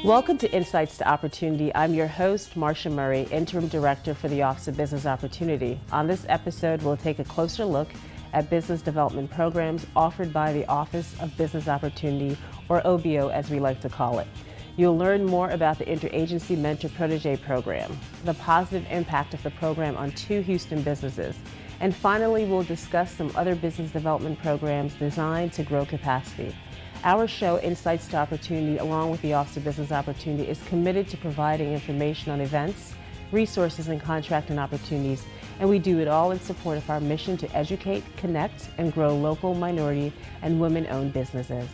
Welcome to Insights to Opportunity. I'm your host, Marcia Murray, Interim Director for the Office of Business Opportunity. On this episode, we'll take a closer look at business development programs offered by the Office of Business Opportunity, or OBO as we like to call it. You'll learn more about the Interagency MentorProtege program, the positive impact of the program on 2 Houston businesses, and finally, we'll discuss some other business development programs designed to grow capacity. Our show, Insights to Opportunity, along with the Office of Business Opportunity, is committed to providing information on events, resources, and contracting opportunities, and we do it all in support of our mission to educate, connect, and grow local, minority, and women-owned businesses.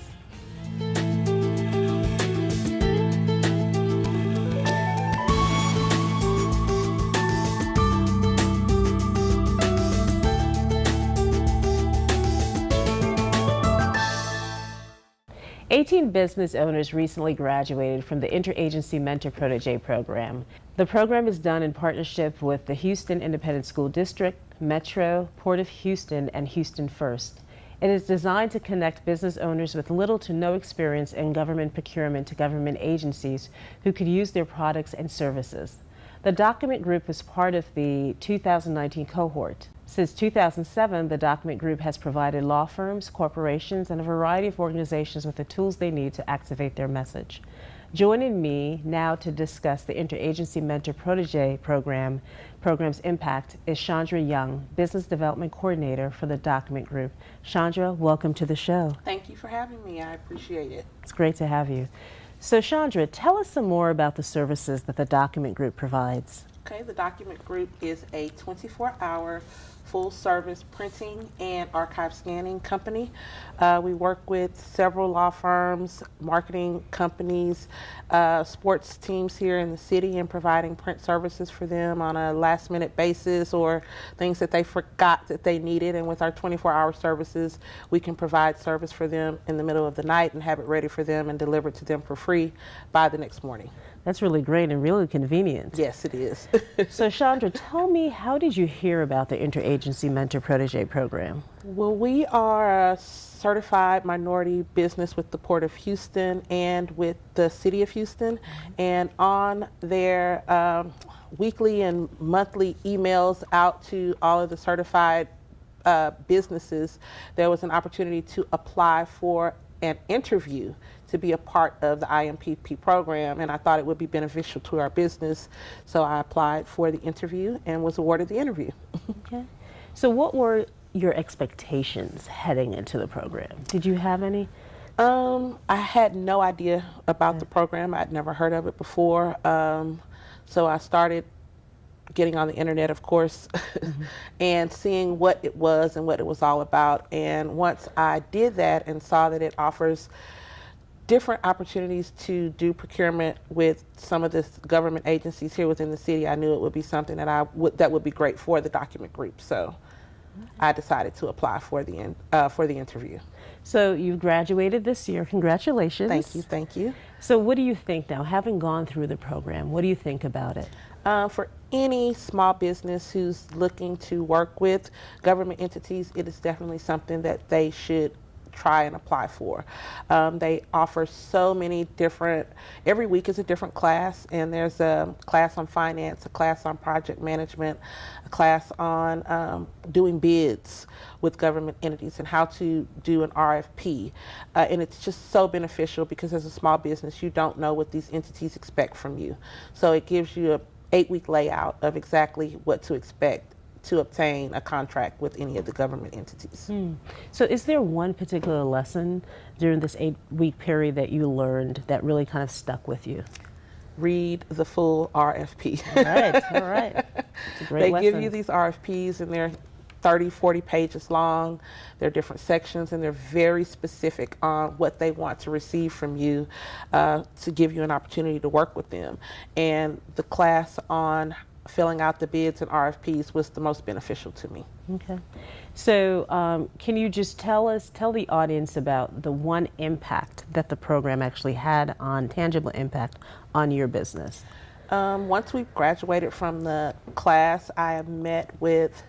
18 business owners recently graduated from the Interagency MentorProtege program. The program is done in partnership with the Houston Independent School District, Metro, Port of Houston, and Houston First. It is designed to connect business owners with little to no experience in government procurement to government agencies who could use their products and services. The document group was part of the 2019 cohort. Since 2007, the document group has provided law firms, corporations, and a variety of organizations with the tools they need to activate their message. Joining me now to discuss the Interagency MentorProtege program's impact is Chandra Young, Business Development Coordinator for the document group. Chandra, welcome to the show. Thank you for having me. I appreciate it. It's great to have you. So Chandra, tell us some more about the services that the document group provides. Okay, the document group is a 24-hour full-service printing and archive scanning company. We work with several law firms, marketing companies, sports teams here in the city, and providing print services for them on a last-minute basis or things that they forgot that they needed. And with our 24-hour services, we can provide service for them in the middle of the night and have it ready for them and delivered to them for free by the next morning. That's really great and really convenient. Yes, it is. So Chandra, tell me, how did you hear about the Interagency MentorProtege program? Well, we are a certified minority business with the Port of Houston and with the City of Houston. And on their weekly and monthly emails out to all of the certified businesses, there was an opportunity to apply for an interview to be a part of the IMPP program, and I thought it would be beneficial to our business, so I applied for the interview and was awarded the interview. Okay. So what were your expectations heading into the program? Did you have any? I had no idea about the program. I'd never heard of it before, so I started getting on the internet, of course, and seeing what it was and what it was all about. And once I did that and saw that it offers different opportunities to do procurement with some of the government agencies here within the city, I knew it would be something that that would be great for the document group. So I decided to apply for the interview. So you graduated this year. Congratulations. Thank you. Thank you. So what do you think now, having gone through the program, what do you think about it? For any small business who's looking to work with government entities, it is definitely something that they should try and apply for. They offer so many different, every week is a different class, and there's a class on finance, a class on project management, a class on doing bids with government entities and how to do an RFP. And it's just so beneficial because as a small business, you don't know what these entities expect from you. So it gives you a 8-week layout of exactly what to expect to obtain a contract with any of the government entities. So is there one particular lesson during this 8-week period that you learned that really kind of stuck with you? Read the full RFP. All right, all right. It's a great lesson. Give you these RFPs and they're 30, 40 pages long. They're different sections and they're very specific on what they want to receive from you to give you an opportunity to work with them. And the class on filling out the bids and RFPs was the most beneficial to me. Okay. So can you just tell the audience about the one impact that the program actually had on, tangible impact on your business? Once we graduated from the class, I met with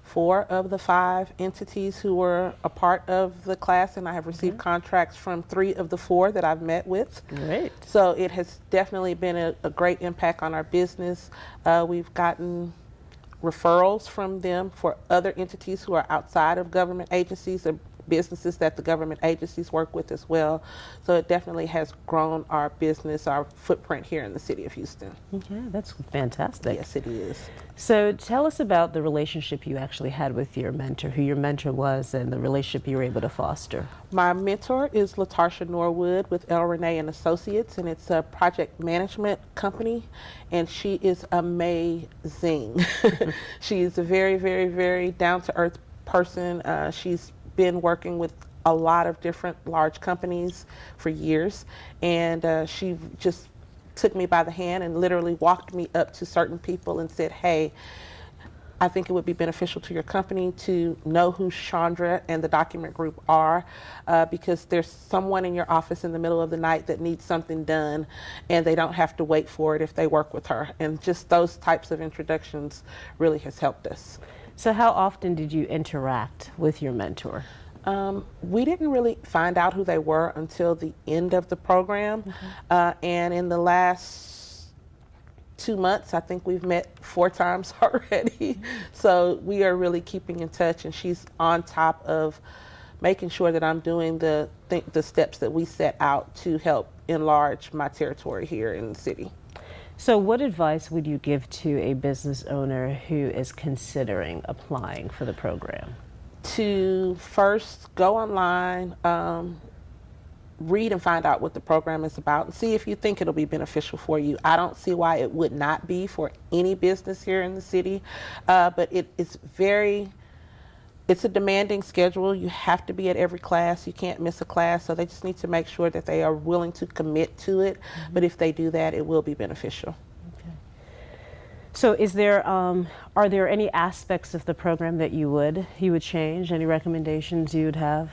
4 of the 5 entities who were a part of the class, and I have received contracts from 3 of the 4 that I've met with. Great. So it has definitely been a great impact on our business. We've gotten referrals from them for other entities who are outside of government agencies or businesses that the government agencies work with as well. So it definitely has grown our business, our footprint here in the city of Houston. Okay, that's fantastic. Yes, it is. So tell us about the relationship you actually had with your mentor, who your mentor was, and the relationship you were able to foster. My mentor is LaTarsha Norwood with L. Renee and Associates, and it's a project management company, and she is amazing. She's a very, very, very down-to-earth person. She's been working with a lot of different large companies for years, and she just took me by the hand and literally walked me up to certain people and said, hey, I think it would be beneficial to your company to know who Chandra and the document group are, because there's someone in your office in the middle of the night that needs something done, and they don't have to wait for it if they work with her. And just those types of introductions really has helped us. So how often did you interact with your mentor? We didn't really find out who they were until the end of the program. And in the last 2 months, I think we've met 4 times already. So we are really keeping in touch, and she's on top of making sure that I'm doing the steps that we set out to help enlarge my territory here in the city. So what advice would you give to a business owner who is considering applying for the program? To first go online, read and find out what the program is about, and see if you think it'll be beneficial for you. I don't see why it would not be for any business here in the city, but it's a demanding schedule. You have to be at every class. You can't miss a class, so they just need to make sure that they are willing to commit to it. But if they do that, it will be beneficial. Okay. So are there any aspects of the program that you would change? Any recommendations you would have?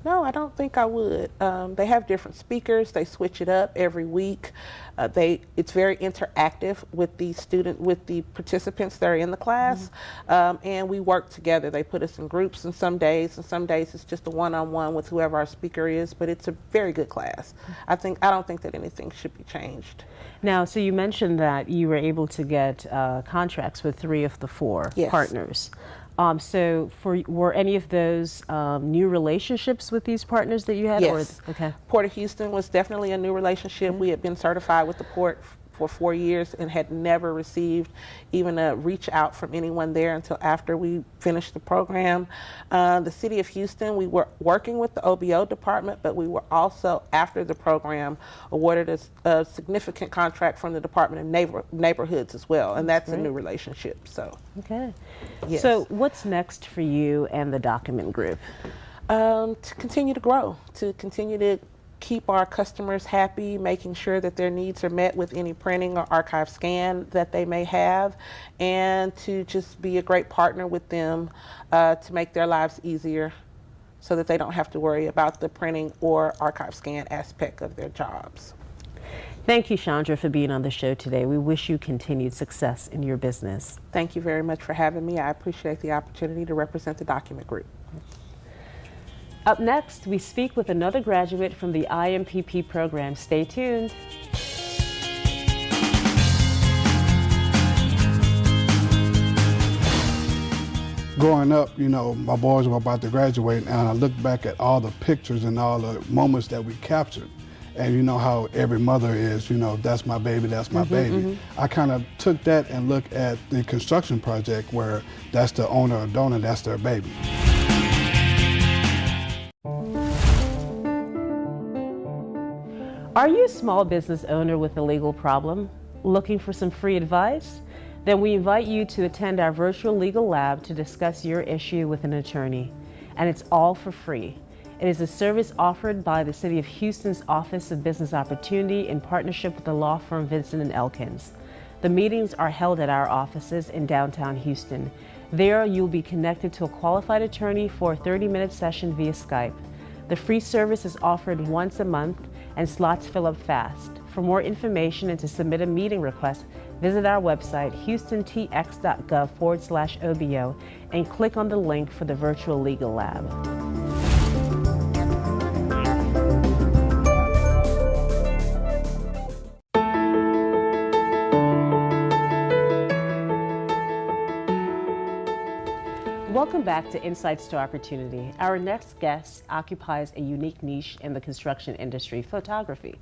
No, I don't think I would. They have different speakers. They switch it up every week. It's very interactive with the participants that are in the class, and we work together. They put us in groups and some days it's just a one-on-one with whoever our speaker is. But it's a very good class. I don't think that anything should be changed. Now, so you mentioned that you were able to get contracts with 3 of the 4 partners. So were any of those new relationships with these partners that you had? Yes. Okay. Port of Houston was definitely a new relationship. We had been certified with the port for 4 years and had never received even a reach out from anyone there until after we finished the program. The city of Houston, we were working with the OBO department, but we were also, after the program, awarded a significant contract from the Department of Neighborhoods as well, and that's a new relationship. So. Okay. Yes. So what's next for you and the document group? To continue to grow, to continue to keep our customers happy, making sure that their needs are met with any printing or archive scan that they may have, and to just be a great partner with them to make their lives easier so that they don't have to worry about the printing or archive scan aspect of their jobs. Thank you, Chandra, for being on the show today. We wish you continued success in your business. Thank you very much for having me. I appreciate the opportunity to represent the document group. Up next, we speak with another graduate from the IMPP program. Stay tuned. Growing up, my boys were about to graduate, and I look back at all the pictures and all the moments that we captured. And you know how every mother is, that's my baby, that's my baby. I kind of took that and looked at the construction project where that's the owner or donor, that's their baby. Are you a small business owner with a legal problem? Looking for some free advice? Then we invite you to attend our virtual legal lab to discuss your issue with an attorney. And it's all for free. It is a service offered by the City of Houston's Office of Business Opportunity in partnership with the law firm Vincent & Elkins. The meetings are held at our offices in downtown Houston. There, you'll be connected to a qualified attorney for a 30-minute session via Skype. The free service is offered once a month, and slots fill up fast. For more information and to submit a meeting request, visit our website, houstontx.gov/OBO, and click on the link for the virtual legal lab. Welcome back to Insights to Opportunity. Our next guest occupies a unique niche in the construction industry, photography.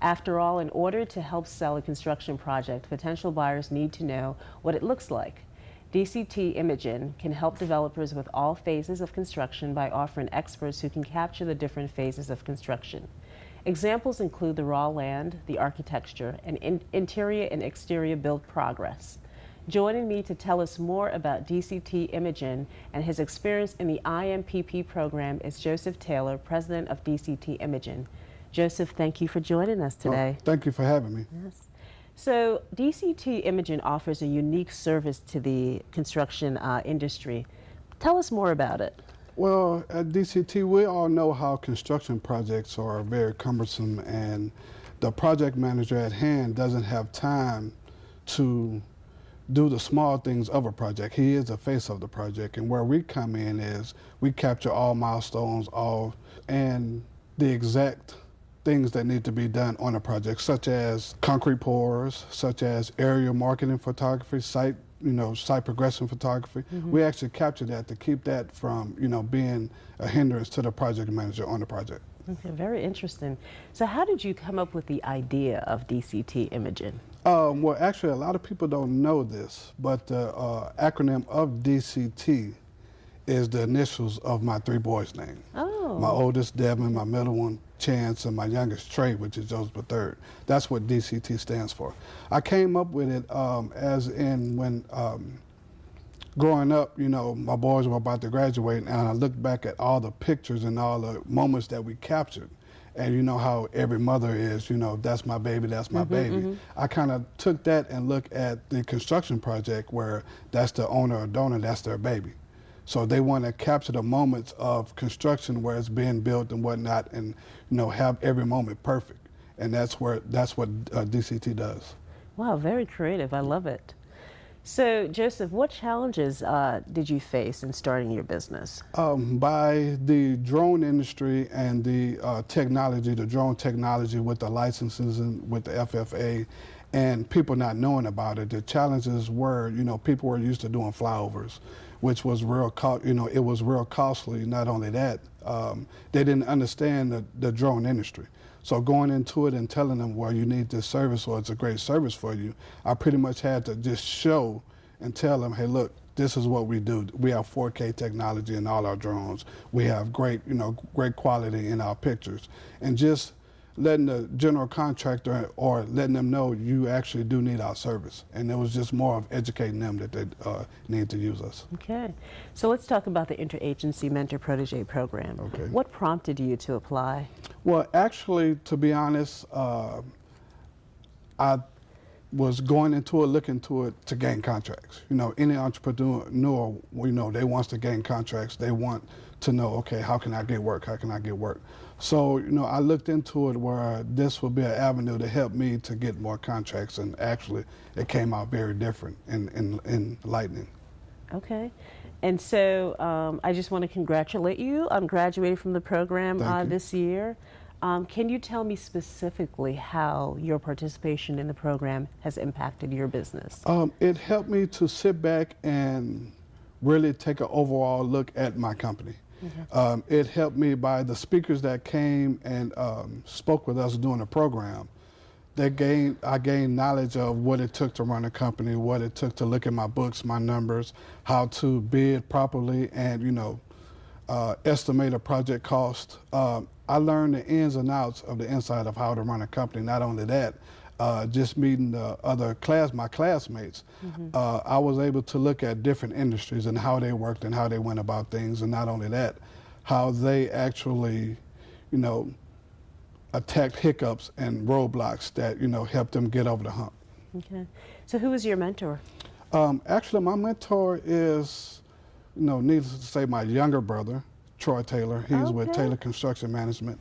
After all, in order to help sell a construction project, potential buyers need to know what it looks like. DCT Imaging can help developers with all phases of construction by offering experts who can capture the different phases of construction. Examples include the raw land, the architecture, and interior and exterior build progress. Joining me to tell us more about DCT Imaging and his experience in the IMPP program is Joseph Taylor, president of DCT Imaging. Joseph, thank you for joining us today. Oh, thank you for having me. Yes. So DCT Imaging offers a unique service to the construction industry. Tell us more about it. Well, at DCT, we all know how construction projects are very cumbersome, and the project manager at hand doesn't have time to do the small things of a project. He is the face of the project, and where we come in is we capture all milestones, and the exact things that need to be done on a project, such as concrete pours, such as area marketing photography, site progression photography. We actually capture that to keep that from, being a hindrance to the project manager on the project. Okay, very interesting. So how did you come up with the idea of DCT Imaging? Well, actually, a lot of people don't know this, but the acronym of DCT is the initials of my three boys' names. Oh. My oldest, Devin, my middle one, Chance, and my youngest, Trey, which is Joseph III. That's what DCT stands for. I came up with it as in when growing up, my boys were about to graduate, and I looked back at all the pictures and all the moments that we captured. And you know how every mother is, that's my baby, that's my baby. I kind of took that and looked at the construction project where that's the owner or donor, that's their baby. So they want to capture the moments of construction where it's being built and whatnot, and have every moment perfect. And that's what DCT does. Wow, very creative. I love it. So, Joseph, what challenges did you face in starting your business? By the drone industry and the drone technology with the licenses and with the FFA, and people not knowing about it. The challenges were, people were used to doing flyovers, which was it was real costly. Not only that, they didn't understand the drone industry. So going into it and telling them, well, you need this service or it's a great service for you, I pretty much had to just show and tell them, hey, look, this is what we do. We have 4K technology in all our drones. We have great quality in our pictures. And just letting the general contractor or letting them know you actually do need our service. And it was just more of educating them that they need to use us. Okay. So let's talk about the Interagency MentorProtege program. Okay. What prompted you to apply? Well, actually, to be honest, I was going into it, looking to it to gain contracts. Any entrepreneur, they want to gain contracts. They want to know, okay, how can I get work? How can I get work? So, I looked into it where this would be an avenue to help me to get more contracts, and actually it came out very different in lightning. Okay. And so I just want to congratulate you on graduating from the program this year. Can you tell me specifically how your participation in the program has impacted your business? It helped me to sit back and really take an overall look at my company. It helped me by the speakers that came and spoke with us during the program. I gained knowledge of what it took to run a company, what it took to look at my books, my numbers, how to bid properly, and estimate a project cost. I learned the ins and outs of the inside of how to run a company. Not only that, just meeting my classmates, I was able to look at different industries and how they worked and how they went about things. And not only that, how they actually, attacked hiccups and roadblocks that, helped them get over the hump. Okay. So who was your mentor? Actually, my mentor is, needless to say, my younger brother, Troy Taylor. He's with Taylor Construction Management.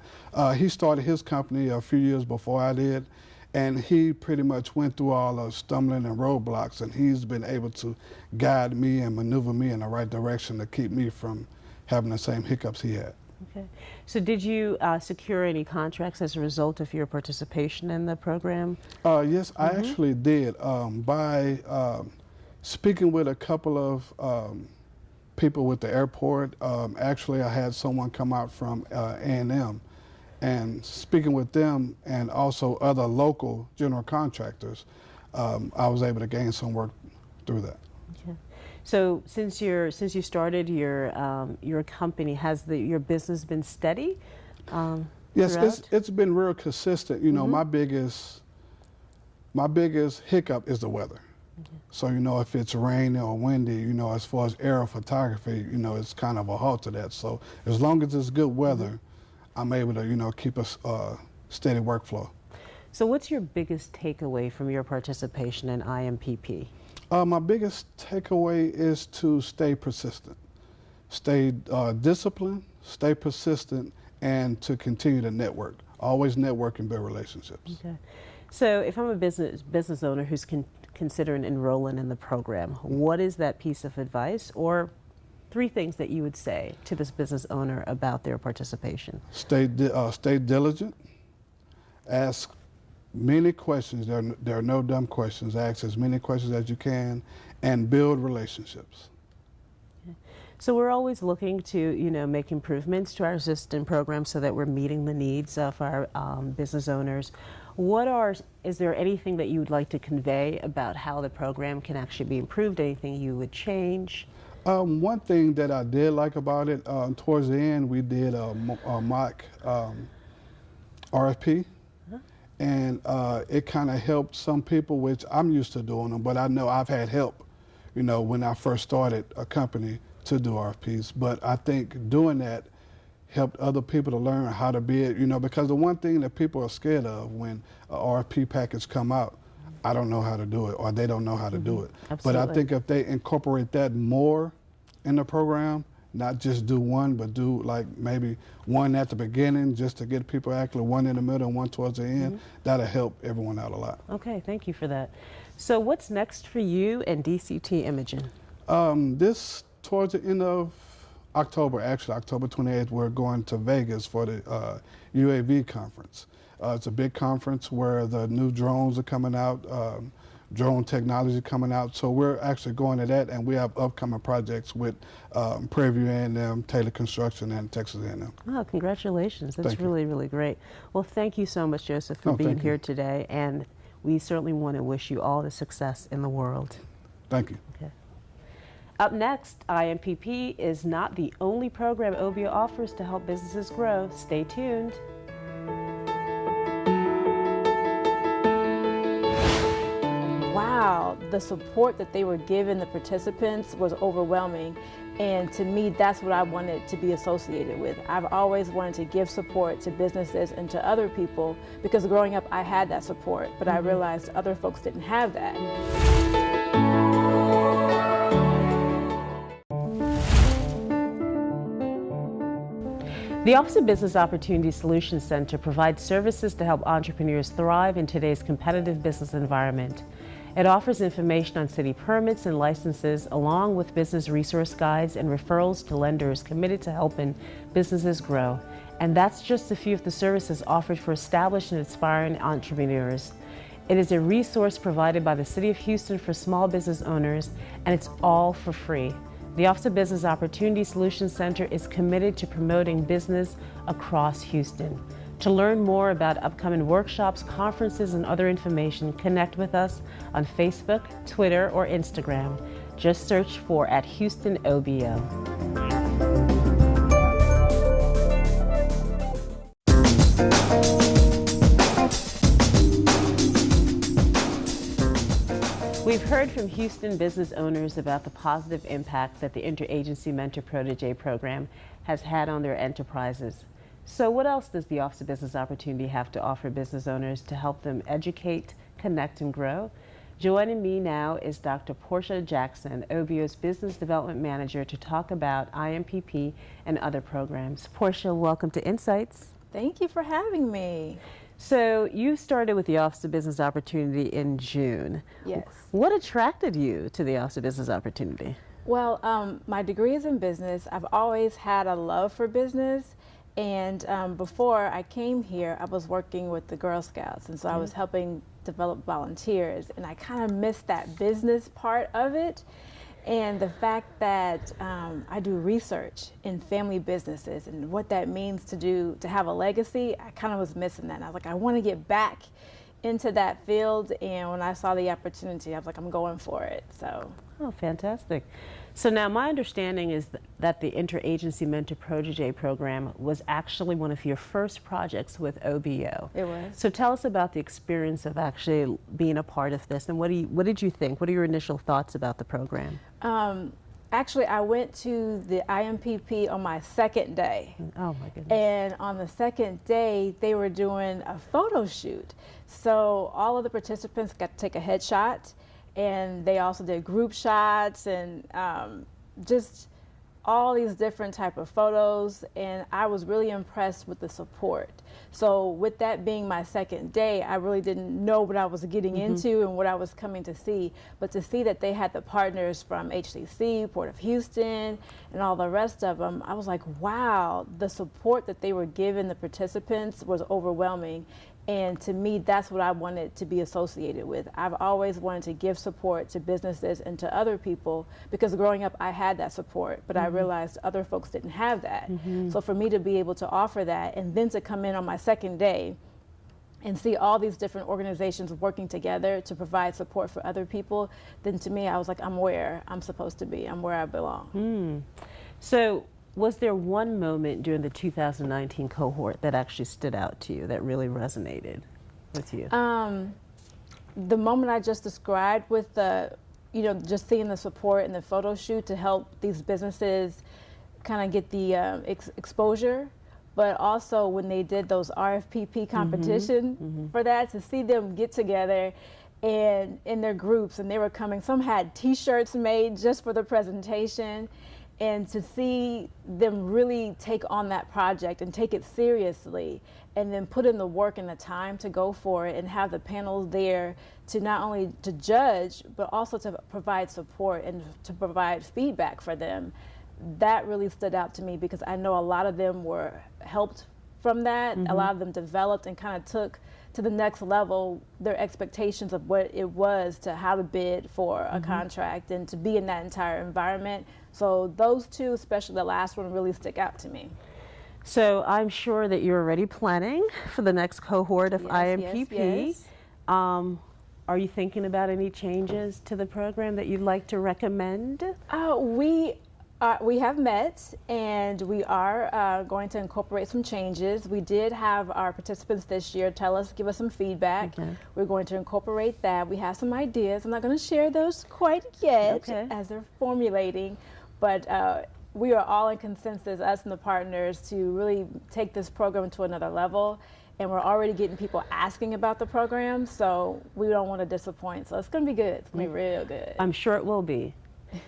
He started his company a few years before I did, And he pretty much went through all the stumbling and roadblocks, and he's been able to guide me and maneuver me in the right direction to keep me from having the same hiccups he had. Okay. So did you secure any contracts as a result of your participation in the program? Yes, I actually did. By speaking with a couple of people with the airport, actually I had someone come out from A&M, and speaking with them and also other local general contractors, I was able to gain some work through that. Okay. So since you started your company, has your business been steady? Yes, throughout? it's been real consistent. You know, my biggest hiccup is the weather. So, you know, if it's rainy or windy, you know, as far as aerial photography, you know, it's kind of a halt to that. So as long as it's good weather, I'm able to, you know, keep a steady workflow. So what's your biggest takeaway from your participation in IMPP? My biggest takeaway is to stay persistent, stay disciplined, stay persistent, and to continue to network. Always network and build relationships. Okay. So if I'm a business owner who's considering enrolling in the program, what is that piece of advice or 3 things that you would say to this business owner about their participation? Stay diligent. Ask many questions. There are no dumb questions. Ask as many questions as you can, and build relationships. Okay. So we're always looking to, you know, make improvements to our existing program so that we're meeting the needs of our business owners. Is there anything that you would like to convey about how the program can actually be improved? Anything you would change? One thing that I did like about it, towards the end, we did a mock RFP, and it kind of helped some people, which I'm used to doing them, but I know I've had help, you know, when I first started a company to do RFPs. But I think doing that helped other people to learn how to bid, you know, because the one thing that people are scared of when a RFP package come out, I don't know how to do it, or they don't know how to do it. Absolutely. But I think if they incorporate that more in the program, not just do one, but do like maybe one at the beginning just to get people actually, one in the middle and one towards the end, that'll help everyone out a lot. Okay, thank you for that. So what's next for you and DCT Imaging? This towards the end of October, actually October 28th, we're going to Vegas for the UAV conference. It's a big conference where the new drones are coming out, drone technology coming out. So we're actually going to that, and we have upcoming projects with Prairie View A&M, Taylor Construction, and Texas A&M. Oh, congratulations. That's Thank you. really, really great. Well, thank you so much, Joseph, for being thank you. here today, and we certainly want to wish you all the success in the world. Thank you. Okay. Up next, IMPP is not the only program OBO offers to help businesses grow. Stay tuned. Wow, the support that they were giving the participants was overwhelming. And to me, that's what I wanted to be associated with. I've always wanted to give support to businesses and to other people because growing up, I had that support, but I realized other folks didn't have that. The Office of Business Opportunity Solutions Center provides services to help entrepreneurs thrive in today's competitive business environment. It offers information on city permits and licenses, along with business resource guides and referrals to lenders committed to helping businesses grow. And that's just a few of the services offered for established and aspiring entrepreneurs. It is a resource provided by the City of Houston for small business owners, and it's all for free. The Office of Business Opportunity Solutions Center is committed to promoting business across Houston. To learn more about upcoming workshops, conferences, and other information, connect with us on Facebook, Twitter, or Instagram. Just search for @HoustonOBO. We've heard from Houston business owners about the positive impact that the Interagency MentorProtege program has had on their enterprises. So what else does the Office of Business Opportunity have to offer business owners to help them educate, connect, and grow? Joining me now is Dr. Portia Jackson, OBO's Business Development Manager, to talk about IMPP and other programs. Portia, welcome to Insights. Thank you for having me. So you started with the Office of Business Opportunity in June. Yes. What attracted you to the Office of Business Opportunity? Well, my degree is in business. I've always had a love for business. And before I came here, I was working with the Girl Scouts. And so I was helping develop volunteers. And I kind of missed that business part of it. And the fact that I do research in family businesses and what that means to have a legacy, I kind of was missing that. And I was like, I want to get back into that field. And when I saw the opportunity, I was like, I'm going for it. So. Oh, fantastic. So now my understanding is that the Interagency MentorProtege program was actually one of your first projects with OBO. It was. So tell us about the experience of actually being a part of this, and what did you think? What are your initial thoughts about the program? Actually, I went to the IMPP on my second day. Oh my goodness. And on the second day, they were doing a photo shoot. So all of the participants got to take a headshot, and they also did group shots and just all these different type of photos, and I was really impressed with the support. So with that being my second day, I really didn't know what I was getting into and what I was coming to see, but to see that they had the partners from HCC, Port of Houston, and all the rest of them, I was like, wow, the support that they were giving the participants was overwhelming. And to me, that's what I wanted to be associated with. I've always wanted to give support to businesses and to other people, because growing up I had that support, but I realized other folks didn't have that. So for me to be able to offer that, and then to come in on my second day and see all these different organizations working together to provide support for other people, then to me I was like, I'm where I'm supposed to be. I'm where I belong. So was there one moment during the 2019 cohort that actually stood out to you, that really resonated with you? The moment I just described with the, just seeing the support and the photo shoot to help these businesses kind of get the exposure, but also when they did those RFPP competition for that, to see them get together and in their groups, and they were coming, some had t-shirts made just for the presentation. And to see them really take on that project and take it seriously, and then put in the work and the time to go for it, and have the panels there to not only to judge, but also to provide support and to provide feedback for them, that really stood out to me, because I know a lot of them were helped from that. A lot of them developed and kind of took to the next level their expectations of what it was to how to bid for a contract and to be in that entire environment. So those two, especially the last one, really stick out to me. So I'm sure that you're already planning for the next cohort of IMPP. Yes. Are you thinking about any changes to the program that you'd like to recommend? We have met, and we are going to incorporate some changes. We did have our participants this year give us some feedback. We're going to incorporate that. We have some ideas. I'm not going to share those quite yet as they're formulating, but we are all in consensus, us and the partners, to really take this program to another level. And we're already getting people asking about the program, so we don't want to disappoint. So it's going to be good. It's going to be real good. I'm sure it will be.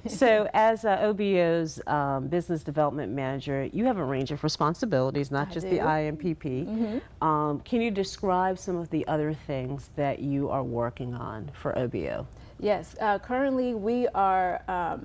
So as OBO's business development manager, you have a range of responsibilities, not just the IMPP. Can you describe some of the other things that you are working on for OBO? Yes, currently we are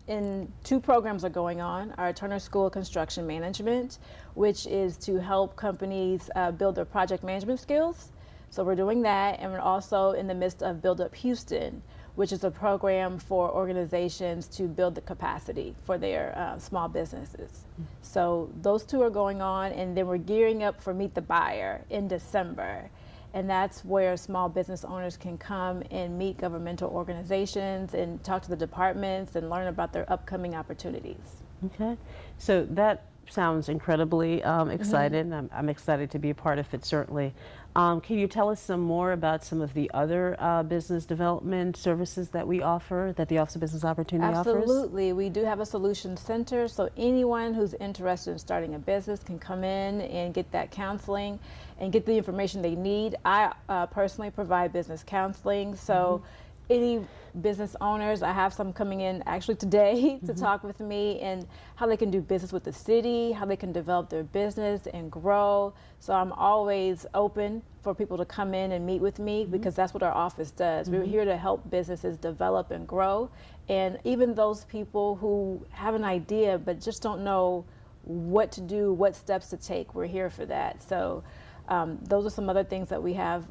in two programs are going on. Our Turner School of Construction Management, which is to help companies build their project management skills. So we're doing that, and we're also in the midst of Build Up Houston, which is a program for organizations to build the capacity for their small businesses. So those two are going on, and then we're gearing up for Meet the Buyer in December. And that's where small business owners can come and meet governmental organizations and talk to the departments and learn about their upcoming opportunities. Okay, so that sounds incredibly exciting. I'm excited to be a part of it, certainly. Can you tell us some more about some of the other business development services that we offer, that the Office of Business Opportunity offers? Absolutely. We do have a solution center, so anyone who's interested in starting a business can come in and get that counseling and get the information they need. I personally provide business counseling, so any business owners, I have some coming in actually today to talk with me and how they can do business with the city, how they can develop their business and grow. So I'm always open for people to come in and meet with me because that's what our office does. We're here to help businesses develop and grow. And even those people who have an idea but just don't know what to do, what steps to take, we're here for that. So those are some other things that we have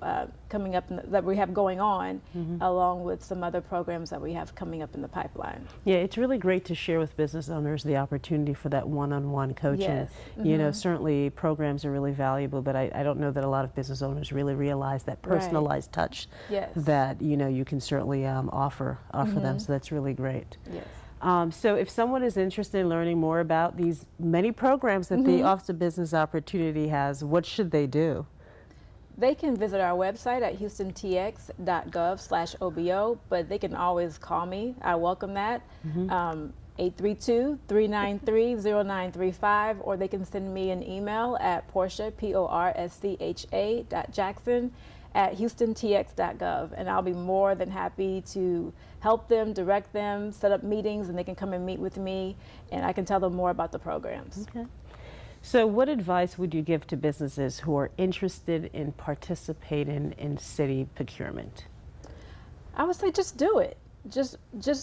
coming up, that we have going on, along with some other programs that we have coming up in the pipeline. Yeah, it's really great to share with business owners the opportunity for that one-on-one coaching. Yes. You know, certainly programs are really valuable, but I don't know that a lot of business owners really realize that personalized touch that, you know, you can certainly offer them. So that's really great. Yes. So if someone is interested in learning more about these many programs that the Office of Business Opportunity has, what should they do? They can visit our website at houstontx.gov/OBO, but they can always call me. I welcome that. 832-393-0935, or they can send me an email at Portia, PORSCHA.Jackson@houstontx.gov, and I'll be more than happy to help them, direct them, set up meetings, and they can come and meet with me, and I can tell them more about the programs. Okay. So what advice would you give to businesses who are interested in participating in city procurement? I would say just do it. Just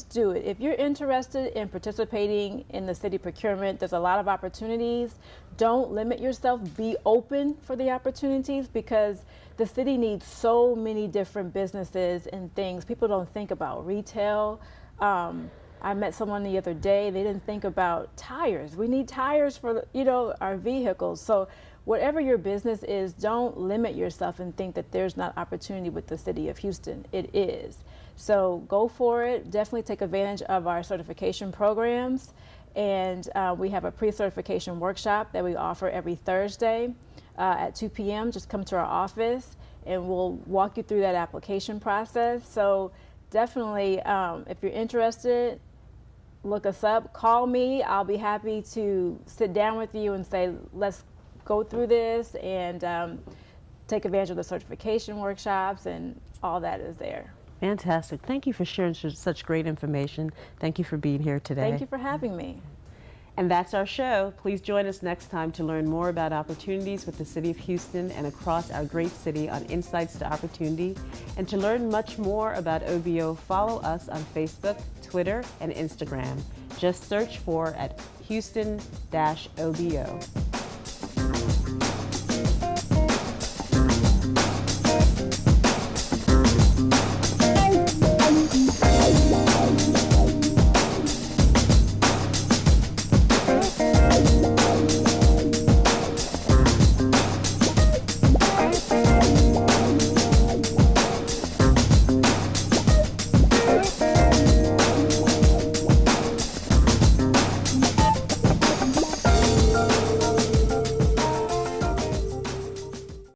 do it. If you're interested in participating in the city procurement, there's a lot of opportunities. Don't limit yourself. Be open for the opportunities, because the city needs so many different businesses and things. People don't think about retail. I met someone the other day, they didn't think about tires. We need tires for, you know, our vehicles. So whatever your business is, don't limit yourself and think that there's not opportunity with the city of Houston. It is. So go for it. Definitely take advantage of our certification programs. And we have a pre-certification workshop that we offer every Thursday at 2 p.m. Just come to our office and we'll walk you through that application process. So definitely, if you're interested, look us up, call me. I'll be happy to sit down with you and say, let's go through this and take advantage of the certification workshops, and all that is there. Fantastic. Thank you for sharing such great information. Thank you for being here today. Thank you for having me. And that's our show. Please join us next time to learn more about opportunities with the City of Houston and across our great city on Insights to Opportunity. And to learn much more about OBO, follow us on Facebook, Twitter, and Instagram. Just search for @Houston-OBO.